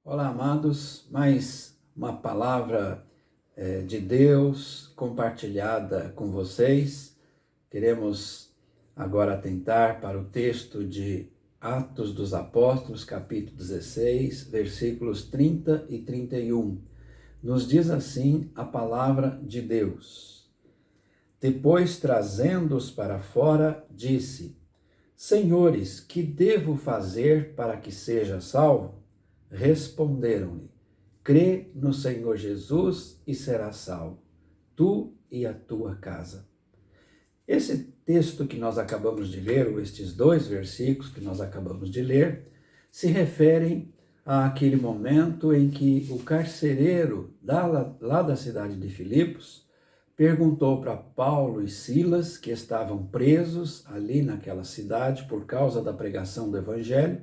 Olá, amados, mais uma palavra de Deus compartilhada com vocês. Queremos agora atentar para o texto de Atos dos Apóstolos, capítulo 16, versículos 30 e 31. Nos diz assim a palavra de Deus. Depois, trazendo-os para fora, disse: Senhores, que devo fazer para que seja salvo? Responderam-lhe: crê no Senhor Jesus e serás salvo, tu e a tua casa. Esse texto que nós acabamos de ler, ou estes dois versículos que nós acabamos de ler, se referem àquele momento em que o carcereiro lá da cidade de Filipos perguntou para Paulo e Silas, que estavam presos ali naquela cidade por causa da pregação do evangelho.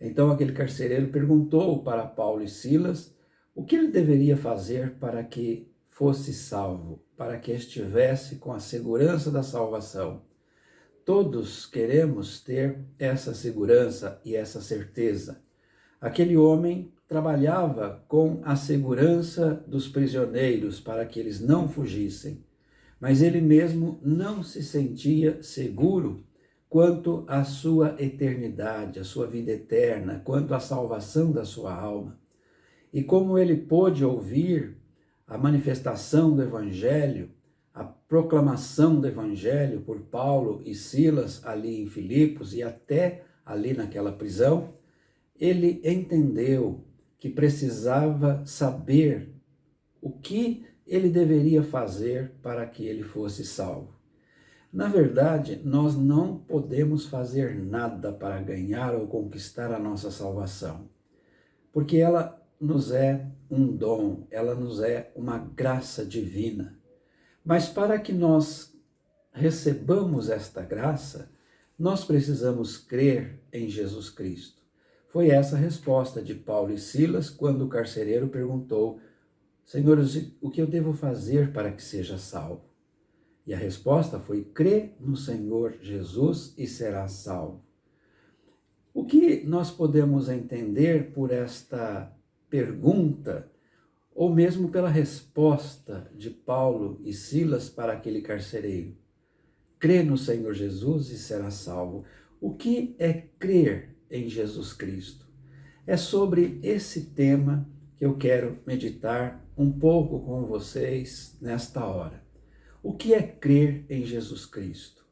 Então aquele carcereiro perguntou para Paulo e Silas o que ele deveria fazer para que fosse salvo, para que estivesse com a segurança da salvação. Todos queremos ter essa segurança e essa certeza. Aquele homem trabalhava com a segurança dos prisioneiros para que eles não fugissem, mas ele mesmo não se sentia seguro quanto à sua eternidade, à sua vida eterna, quanto à salvação da sua alma. E como ele pôde ouvir a manifestação do Evangelho, a proclamação do Evangelho por Paulo e Silas ali em Filipos e até ali naquela prisão, ele entendeu que precisava saber o que ele deveria fazer para que ele fosse salvo. Na verdade, nós não podemos fazer nada para ganhar ou conquistar a nossa salvação, porque ela nos é um dom, ela nos é uma graça divina. Mas para que nós recebamos esta graça, nós precisamos crer em Jesus Cristo. Foi essa a resposta de Paulo e Silas quando o carcereiro perguntou: Senhores, o que eu devo fazer para que seja salvo? E a resposta foi: crê no Senhor Jesus e serás salvo. O que nós podemos entender por esta pergunta, ou mesmo pela resposta de Paulo e Silas para aquele carcereiro? Crê no Senhor Jesus e serás salvo. O que é crer em Jesus Cristo? É sobre esse tema que eu quero meditar um pouco com vocês nesta hora. O que é crer em Jesus Cristo?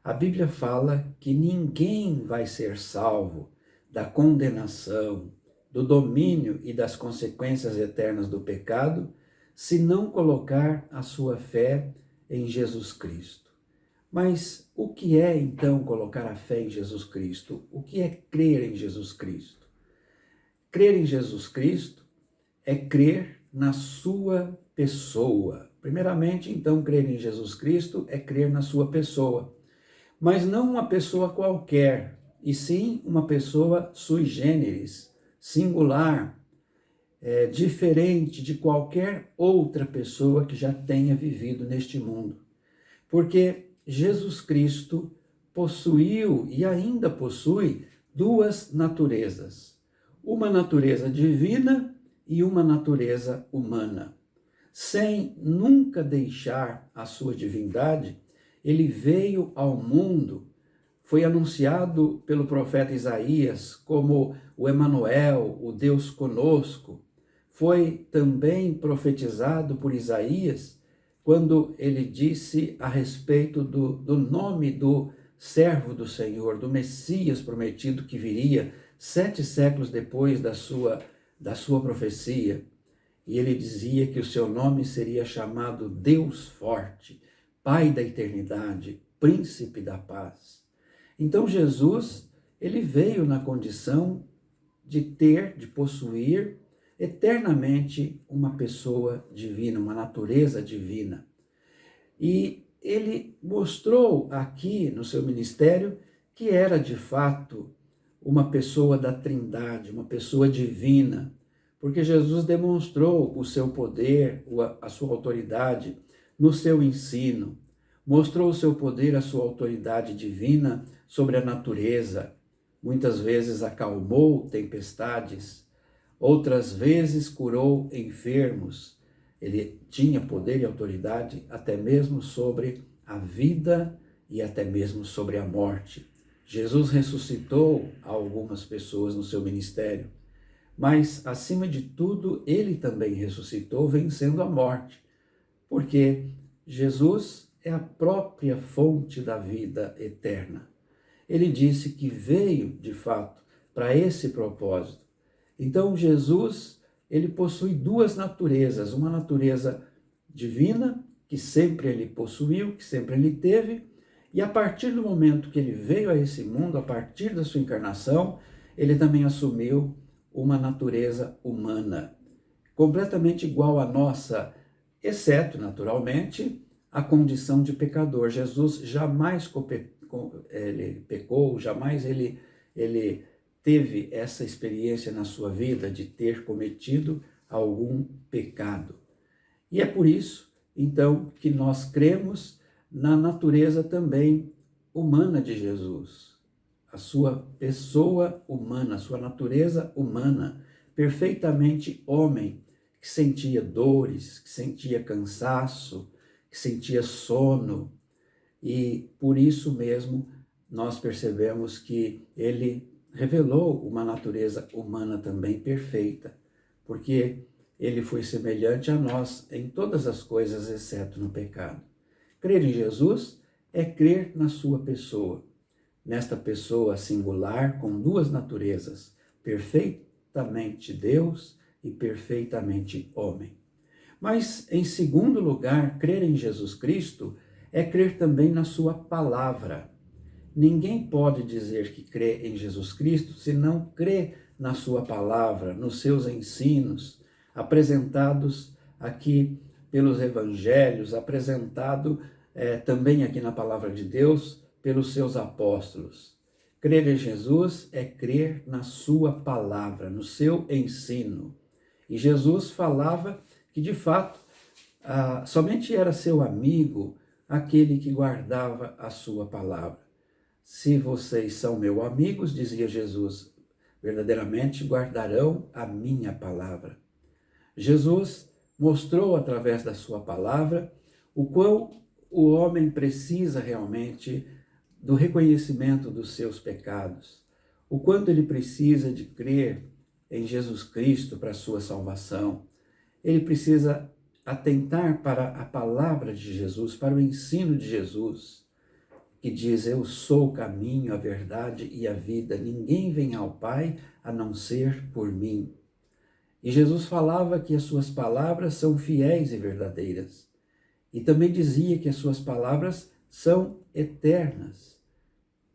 A Bíblia fala que ninguém vai ser salvo da condenação, do domínio e das consequências eternas do pecado se não colocar a sua fé em Jesus Cristo. Mas o que é então colocar a fé em Jesus Cristo? O que é crer em Jesus Cristo? Crer em Jesus Cristo é crer na sua pessoa. Primeiramente, então, crer em Jesus Cristo é crer na sua pessoa. Mas não uma pessoa qualquer, e sim uma pessoa sui generis, singular, diferente de qualquer outra pessoa que já tenha vivido neste mundo. Porque Jesus Cristo possuiu e ainda possui duas naturezas. Uma natureza divina e uma natureza humana. Sem nunca deixar a sua divindade, ele veio ao mundo, foi anunciado pelo profeta Isaías como o Emanuel, o Deus conosco. Foi também profetizado por Isaías quando ele disse a respeito do nome do servo do Senhor, do Messias prometido que viria 7 séculos depois da sua profecia. E ele dizia que o seu nome seria chamado Deus Forte, Pai da Eternidade, Príncipe da Paz. Então Jesus, ele veio na condição de possuir eternamente uma pessoa divina, uma natureza divina. E ele mostrou aqui no seu ministério que era de fato uma pessoa da Trindade, uma pessoa divina, porque Jesus demonstrou o seu poder, a sua autoridade no seu ensino, mostrou o seu poder, a sua autoridade divina sobre a natureza. Muitas vezes acalmou tempestades, outras vezes curou enfermos. Ele tinha poder e autoridade até mesmo sobre a vida e até mesmo sobre a morte. Jesus ressuscitou algumas pessoas no seu ministério, mas, acima de tudo, ele também ressuscitou vencendo a morte, porque Jesus é a própria fonte da vida eterna. Ele disse que veio, de fato, para esse propósito. Então, Jesus, ele possui duas naturezas, uma natureza divina, que sempre ele possuiu, que sempre ele teve, e a partir do momento que ele veio a esse mundo, a partir da sua encarnação, ele também assumiu uma natureza humana, completamente igual à nossa, exceto, naturalmente, a condição de pecador. Jesus jamais ele pecou, jamais ele teve essa experiência na sua vida de ter cometido algum pecado. E é por isso, então, que nós cremos na natureza também humana de Jesus, a sua pessoa humana, a sua natureza humana, perfeitamente homem, que sentia dores, que sentia cansaço, que sentia sono, e por isso mesmo nós percebemos que ele revelou uma natureza humana também perfeita, porque ele foi semelhante a nós em todas as coisas, exceto no pecado. Crer em Jesus é crer na sua pessoa, nesta pessoa singular com duas naturezas, perfeitamente Deus e perfeitamente homem. Mas, em segundo lugar, crer em Jesus Cristo é crer também na sua palavra. Ninguém pode dizer que crê em Jesus Cristo se não crê na sua palavra, nos seus ensinos, apresentados aqui pelos evangelhos, apresentado também aqui na palavra de Deus pelos seus apóstolos. Crer em Jesus é crer na sua palavra, no seu ensino. E Jesus falava que, de fato, somente era seu amigo aquele que guardava a sua palavra. Se vocês são meus amigos, dizia Jesus, verdadeiramente guardarão a minha palavra. Jesus mostrou através da sua palavra o quão o homem precisa realmente do reconhecimento dos seus pecados, o quanto ele precisa de crer em Jesus Cristo para a sua salvação. Ele precisa atentar para a palavra de Jesus, para o ensino de Jesus, que diz: eu sou o caminho, a verdade e a vida. Ninguém vem ao Pai a não ser por mim. E Jesus falava que as suas palavras são fiéis e verdadeiras. E também dizia que as suas palavras são eternas.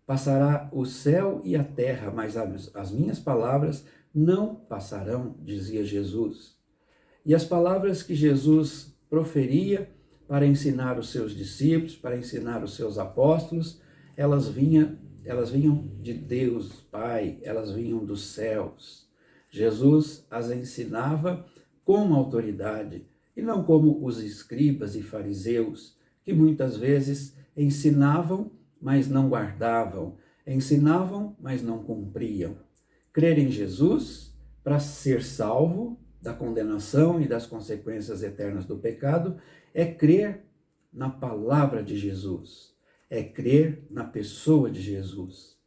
Passará o céu e a terra, mas as minhas palavras não passarão, dizia Jesus. E as palavras que Jesus proferia para ensinar os seus discípulos, para ensinar os seus apóstolos, elas vinham de Deus Pai, elas vinham dos céus. Jesus as ensinava com autoridade, e não como os escribas e fariseus, que muitas vezes ensinavam, mas não guardavam, ensinavam, mas não cumpriam. Crer em Jesus para ser salvo da condenação e das consequências eternas do pecado é crer na palavra de Jesus, é crer na pessoa de Jesus.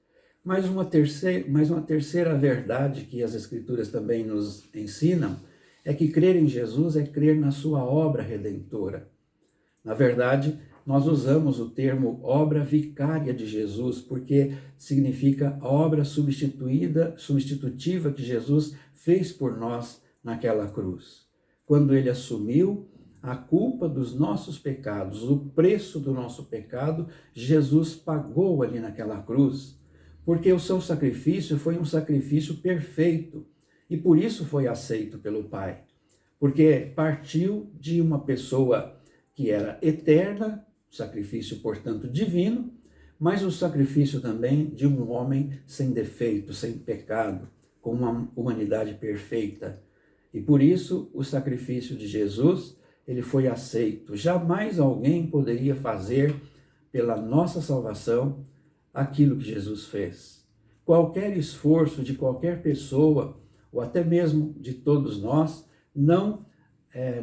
Mas uma terceira verdade que as Escrituras também nos ensinam é que crer em Jesus é crer na sua obra redentora. Na verdade, nós usamos o termo obra vicária de Jesus, porque significa a obra substitutiva que Jesus fez por nós naquela cruz. Quando ele assumiu a culpa dos nossos pecados, o preço do nosso pecado, Jesus pagou ali naquela cruz, porque o seu sacrifício foi um sacrifício perfeito e por isso foi aceito pelo Pai, porque partiu de uma pessoa que era eterna, sacrifício, portanto, divino, mas o sacrifício também de um homem sem defeito, sem pecado, com uma humanidade perfeita. E por isso o sacrifício de Jesus, ele foi aceito. Jamais alguém poderia fazer pela nossa salvação aquilo que Jesus fez. Qualquer esforço de qualquer pessoa ou até mesmo de todos nós, não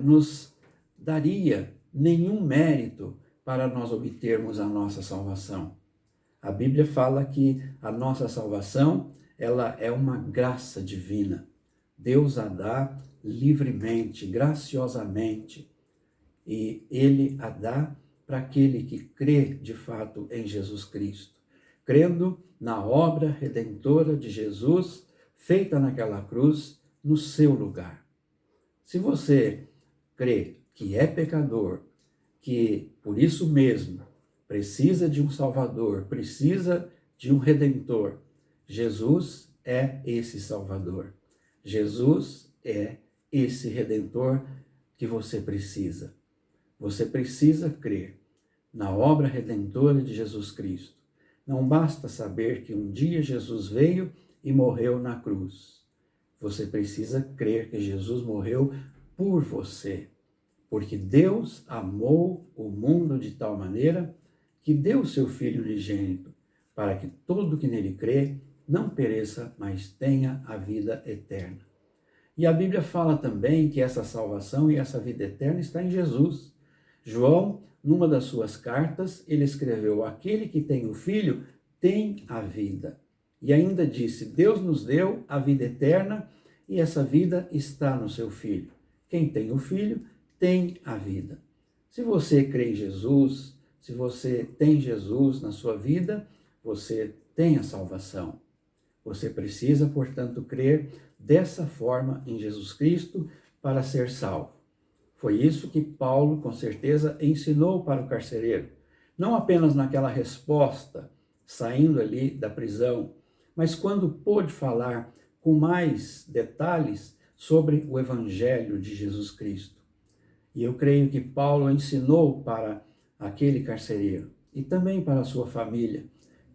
nos daria nenhum mérito para nós obtermos a nossa salvação. A Bíblia fala que a nossa salvação, ela é uma graça divina. Deus a dá livremente, graciosamente, e Ele a dá para aquele que crê de fato em Jesus Cristo, crendo na obra redentora de Jesus, feita naquela cruz, no seu lugar. Se você crê que é pecador, que por isso mesmo precisa de um Salvador, precisa de um Redentor, Jesus é esse Salvador. Jesus é esse Redentor que você precisa. Você precisa crer na obra redentora de Jesus Cristo. Não basta saber que um dia Jesus veio e morreu na cruz. Você precisa crer que Jesus morreu por você, porque Deus amou o mundo de tal maneira que deu o seu Filho unigênito, para que todo que nele crê não pereça, mas tenha a vida eterna. E a Bíblia fala também que essa salvação e essa vida eterna está em Jesus. João, numa das suas cartas, ele escreveu: aquele que tem o Filho tem a vida. E ainda disse: Deus nos deu a vida eterna e essa vida está no seu Filho. Quem tem o Filho tem a vida. Se você crê em Jesus, se você tem Jesus na sua vida, você tem a salvação. Você precisa, portanto, crer dessa forma em Jesus Cristo para ser salvo. Foi isso que Paulo, com certeza, ensinou para o carcereiro. Não apenas naquela resposta, saindo ali da prisão, mas quando pôde falar com mais detalhes sobre o Evangelho de Jesus Cristo. E eu creio que Paulo ensinou para aquele carcereiro e também para a sua família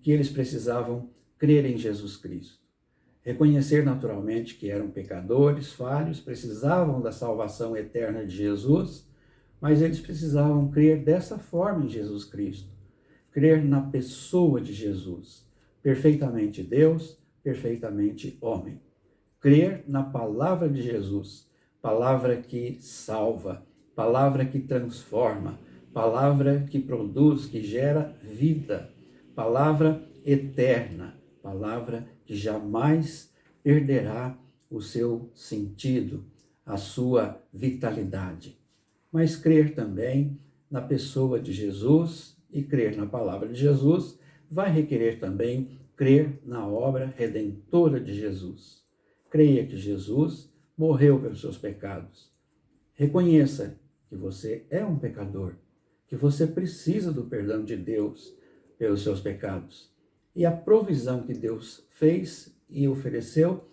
que eles precisavam crer em Jesus Cristo. Reconhecer naturalmente que eram pecadores, falhos, precisavam da salvação eterna de Jesus, mas eles precisavam crer dessa forma em Jesus Cristo. Crer na pessoa de Jesus, perfeitamente Deus, perfeitamente homem. Crer na palavra de Jesus, palavra que salva, palavra que transforma, palavra que produz, que gera vida, palavra eterna, palavra que jamais perderá o seu sentido, a sua vitalidade. Mas crer também na pessoa de Jesus e crer na palavra de Jesus vai requerer também crer na obra redentora de Jesus. Creia que Jesus morreu pelos seus pecados. Reconheça que você é um pecador, que você precisa do perdão de Deus pelos seus pecados. E a provisão que Deus fez e ofereceu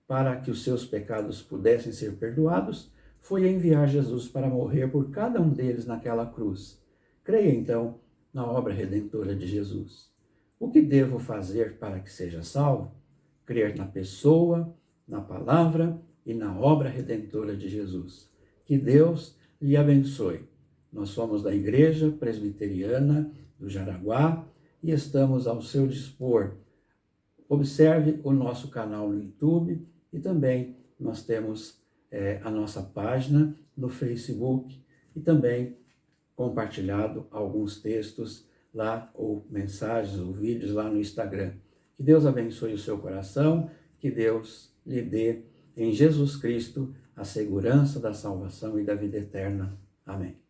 para que os seus pecados pudessem ser perdoados foi enviar Jesus para morrer por cada um deles naquela cruz. Creia então na obra redentora de Jesus. O que devo fazer para que seja salvo? Crer na pessoa, na palavra e na obra redentora de Jesus. Que Deus lhe abençoe. Nós somos da Igreja Presbiteriana do Jaraguá e estamos ao seu dispor. Observe o nosso canal no YouTube e também nós temos a nossa página no Facebook e também compartilhado alguns textos lá, ou mensagens, ou vídeos lá no Instagram. Que Deus abençoe o seu coração, que Deus lhe dê em Jesus Cristo a segurança da salvação e da vida eterna. Amém.